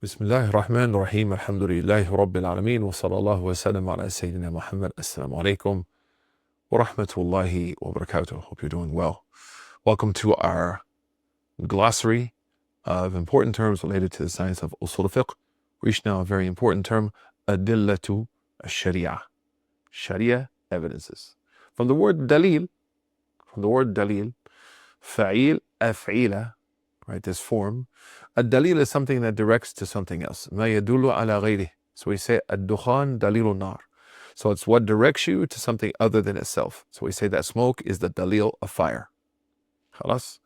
بسم الله الرحمن الرحيم الحمد لله رب العالمين وصلى الله وسلم على سيدنا Muhammad. Assalamu alaikum wa rahmatullahi wa barakatuh. Hope you're doing well. Welcome to our glossary of important terms related to the science of usul fiqh. Reach now a very important term, Adillatu al-Sharia. Sharia evidences. From the word Dalil, fa'il, af'ila, right, this form. Dalil is something that directs to something else. ما يدل على غيره. So we say الدخان دليل النار. So it's what directs you to something other than itself. So we say that smoke is the dalil of fire. خلاص?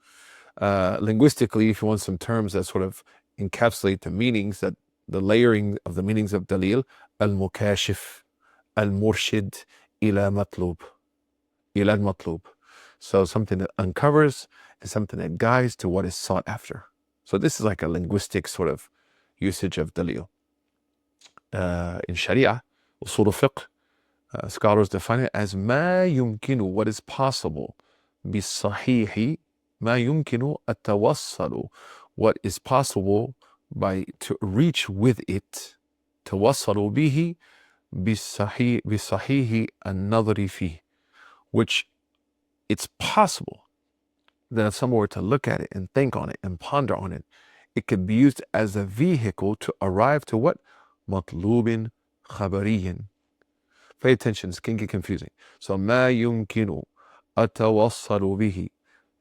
Linguistically, if you want some terms that sort of encapsulate the meanings, that the layering of the meanings of dalil, al-mukashif, al-murshid, ila matlub. Ila al-matlub. So something that uncovers and something that guides to what is sought after. So this is like a linguistic sort of usage of dalil. In Sharia, usul fiqh, scholars define it as ما يمكن, what is possible, بالصحيح, ما يمكن التوصل, what is possible to reach with it, توصل به بصحيح النظر فيه, which it's possible that if someone were to look at it and think on it and ponder on it, it could be used as a vehicle to arrive to what? مطلوب خبري. Pay attention, this can get confusing. So ما يمكن التوصل به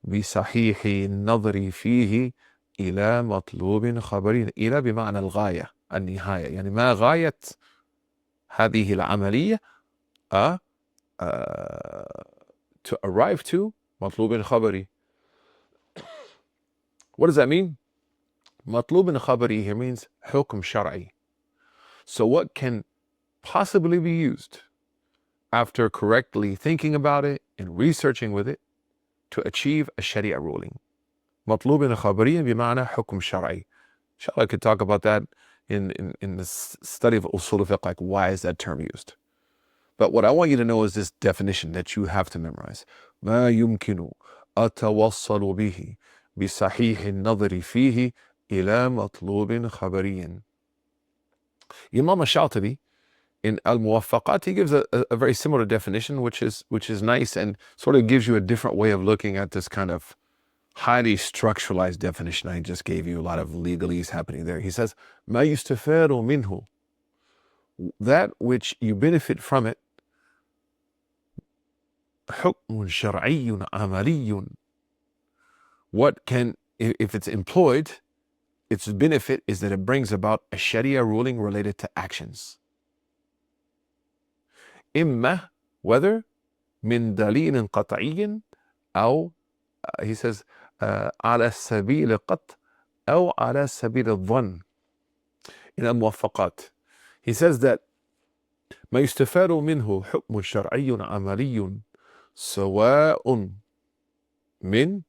بصحيح النظر فيه إلى مطلوب خبري. إلى بمعنى الغاية، النهاية. يعني ما غاية هذه العملية to arrive to مطلوب خبري. What does that mean? مطلوب خبري here means حكم شرعي. So what can possibly be used after correctly thinking about it and researching with it to achieve a Sharia ruling? مطلوب خبري بمعنى حكم شرعي. Inshallah, I could talk about that in the study of usul fiqh, like why is that term used? But what I want you to know is this definition that you have to memorize. ما يمكن التوصل به بصحيح النظر فيه إلى مطلوب خبري. Imam al-Shatibi in Al-Muwaffaqat, he gives a very similar definition, which is nice and sort of gives you a different way of looking at this kind of highly structuralized definition I just gave you. A lot of legalese happening there. He says, ما يستفاد منه, that which you benefit from it, حكم شرعي عملي, what can, if it's employed, its benefit is that it brings about a Sharia ruling related to actions. إما, whether, من دليل قطعي, أو, he says, على سبيل القطع, أو على سبيل الظن. In الموفقات, he says that ما يستفاد منه حكم شرعي عملي سواء من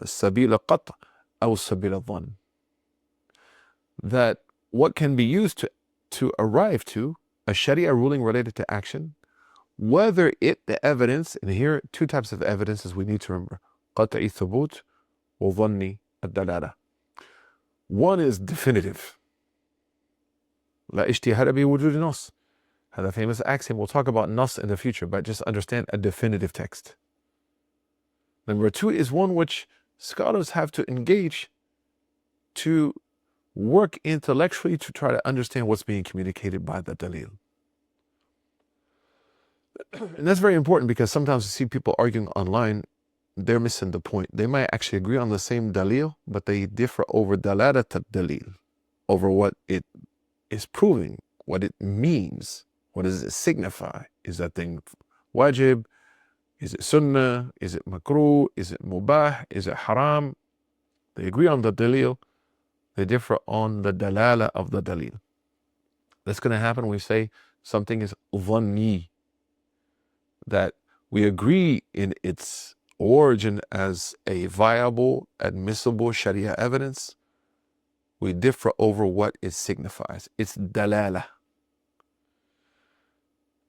سبيل القطع أو سبيل الظن. That what can be used to arrive to a Sharia ruling related to action, whether the evidence, and here two types of evidences we need to remember, قطعي ثبوت وظني الدلالة. One is definitive. لا اجتهاد بوجود نص. هذا famous axiom. We'll talk about nas in the future, but just understand a definitive text. Number two is one which scholars have to engage to work intellectually to try to understand what's being communicated by the dalil. And that's very important because sometimes you see people arguing online, they're missing the point. They might actually agree on the same dalil, but they differ over dalalat al-dalil, over what it is proving, what it means, what does it signify? Is that thing wajib? Is it sunnah? Is it makruh? Is it mubah? Is it haram? They agree on the dalil. They differ on the dalala of the dalil. That's going to happen when we say something is dhanni, that we agree in its origin as a viable, admissible Sharia evidence. We differ over what it signifies. It's dalala.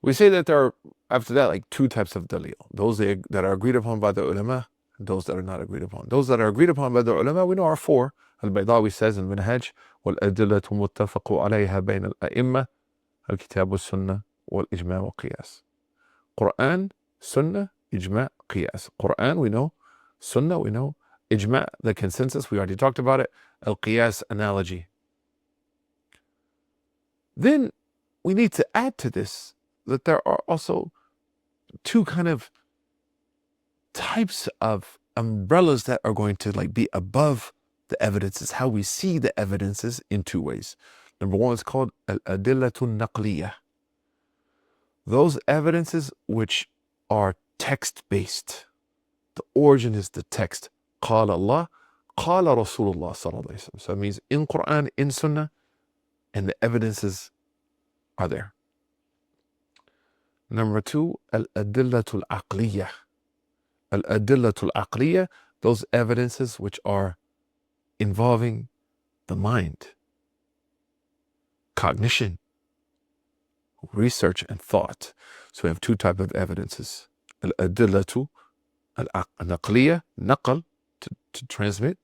We say that there are, after that, like two types of dalil. Those that are agreed upon by the ulama, and those that are not agreed upon. Those that are agreed upon by the ulama, we know are four. Al-Baydawi says in Minhaj, وَالْأَدِلَّةُ مُتَّفَقُ عَلَيْهَا بَيْنَ الْأَئِمَّةِ الْكِتَابُ السُّنَّةِ وَالْإِجْمَاعُ وَالْقِيَاسِ. Quran, Sunnah, Ijma', Qiyas. Quran, we know. Sunnah, we know. Ijma', the consensus, we already talked about it. Al-Qiyas, analogy. Then we need to add to this that there are also two kind of types of umbrellas that are going to be above the evidences, how we see the evidences in two ways. Number one is called al-adillatun naqliyah. Those evidences which are text-based. The origin is the text. قال Allah, قال رسول الله صلى الله عليه وسلم. So it means in Quran, in Sunnah, and the evidences are there. Number two, al-adillatul aqliyah. Al-adillatul aqliyah, those evidences which are involving the mind, cognition, research, and thought. So we have two types of evidences. Al-adillatu al-naqliyah, naqal, to transmit.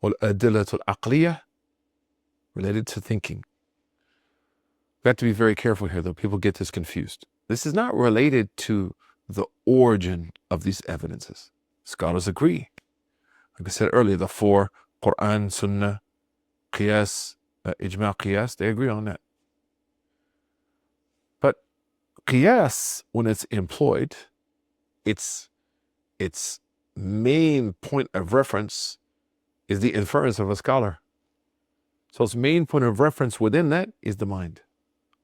Al-adillatu al-aqliyah, related to thinking. We have to be very careful here, though. People get this confused. This is not related to the origin of these evidences. Scholars agree. Like I said earlier, the four, Quran, Sunnah, Qiyas, Ijma' Qiyas, they agree on that. But Qiyas, when it's employed, its main point of reference is the inference of a scholar. So its main point of reference within that is the mind.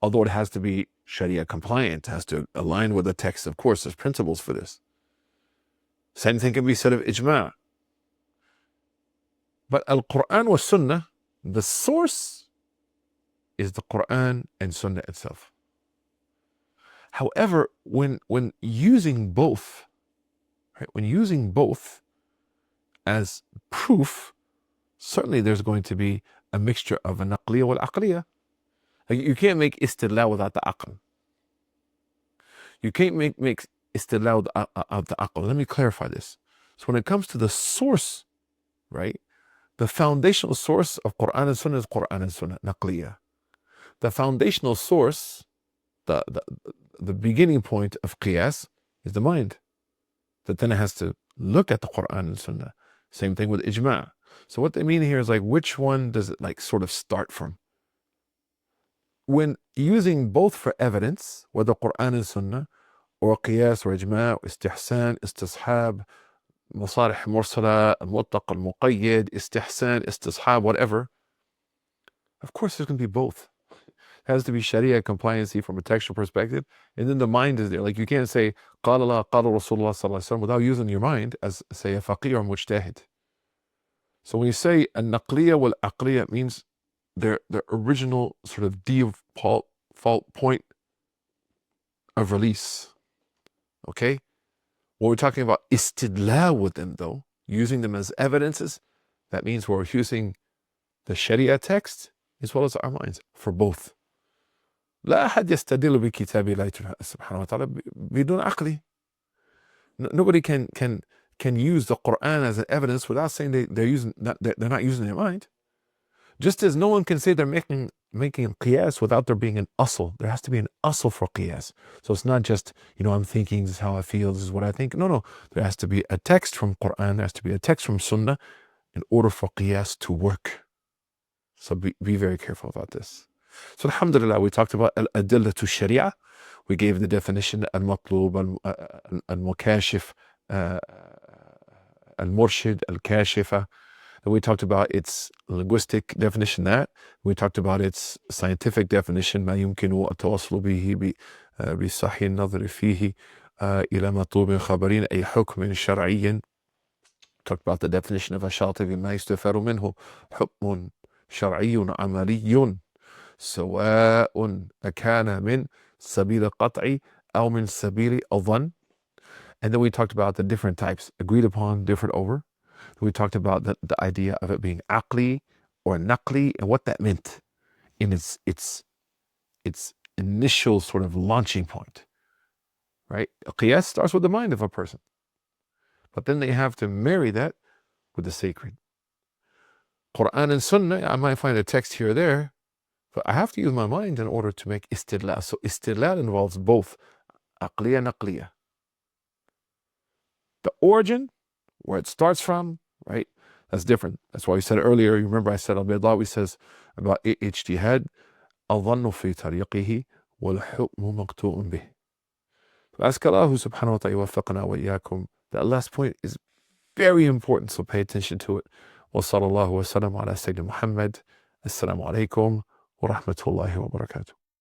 Although it has to be Sharia compliant, has to align with the text. Of course, there's principles for this. Same thing can be said of Ijma'. But Al-Quran was Sunnah, the source is the Quran and Sunnah itself. However, when using both, right, when using both as proof, certainly there's going to be a mixture of an aqliyah wal aqliyah. You can't make istidlal without the aql. You can't make istidlal of the aql. Let me clarify this. So when it comes to the source, right, the foundational source of Quran and Sunnah is Quran and Sunnah, naqliyah. The foundational source, the beginning point of qiyas is the mind. That then it has to look at the Quran and Sunnah. Same thing with ijma'. So what they mean here is which one does it sort of start from? When using both for evidence, whether Quran and Sunnah, or qiyas, or ijma', or istihsan, istishab, masalih mursala, al-muttaq, al-muqayyad, istihsan, istishab, whatever, of course there's going to be both. It has to be Sharia compliancy from a textual perspective, and then the mind is there. You can't say قال الله قال رسول الله صلى الله عليه وسلم without using your mind as, say, a faqih or mujtahid. So when you say an-naqliyah wal-aqliyah, it means their original sort of default point of release. Okay? When we're talking about istidlal with them, though, using them as evidences, that means we're using the Sharia text as well as our minds for both. لا أحد يستدل بكتاب الله سبحانه وتعالى بدون عقل. Nobody can use the Quran as an evidence without saying they're not using their mind. Just as no one can say they're making qiyas without there being an asl. There has to be an asl for qiyas. So it's not just, I'm thinking, this is how I feel, this is what I think. No. There has to be a text from Quran, there has to be a text from Sunnah in order for qiyas to work. So be very careful about this. So alhamdulillah, we talked about al-adillah to sharia. We gave the definition, al-matlub, al-mukashif, al-murshid, al-kashifa. And we talked about its linguistic definition, that. We talked about its scientific definition, ما يمكن التواصل به بصحيح النظر فيه إلى مطلوب خبرين أي حكم شرعي. Talked about the definition of الشاطبي ما يستفاد منه حكم شرعي عملي سواء أكان من سبيل القطع أو من سبيل الظن. And then we talked about the different types, agreed upon, differed over. We talked about the idea of it being aqli or naqli and what that meant in its initial sort of launching point, right? Qiyas starts with the mind of a person. But then they have to marry that with the sacred. Quran and Sunnah, I might find a text here or there, but I have to use my mind in order to make istidlal. So istidlal involves both aqliya and naqliya. The origin, where it starts from, right? That's different. That's why we said earlier, you remember I said Al-Baydawi says about ijtihad, al-dhannu fi tariqihi wal-hukmu maqtu'un bih. So ask Allah subhanahu wa ta'ala yuwaffaqna wa iyyakum. That last point is very important, so pay attention to it. Wa sallallahu wa sallam ala Sayyidina Muhammad. Assalamu alaikum wa rahmatullahi wa barakatuh.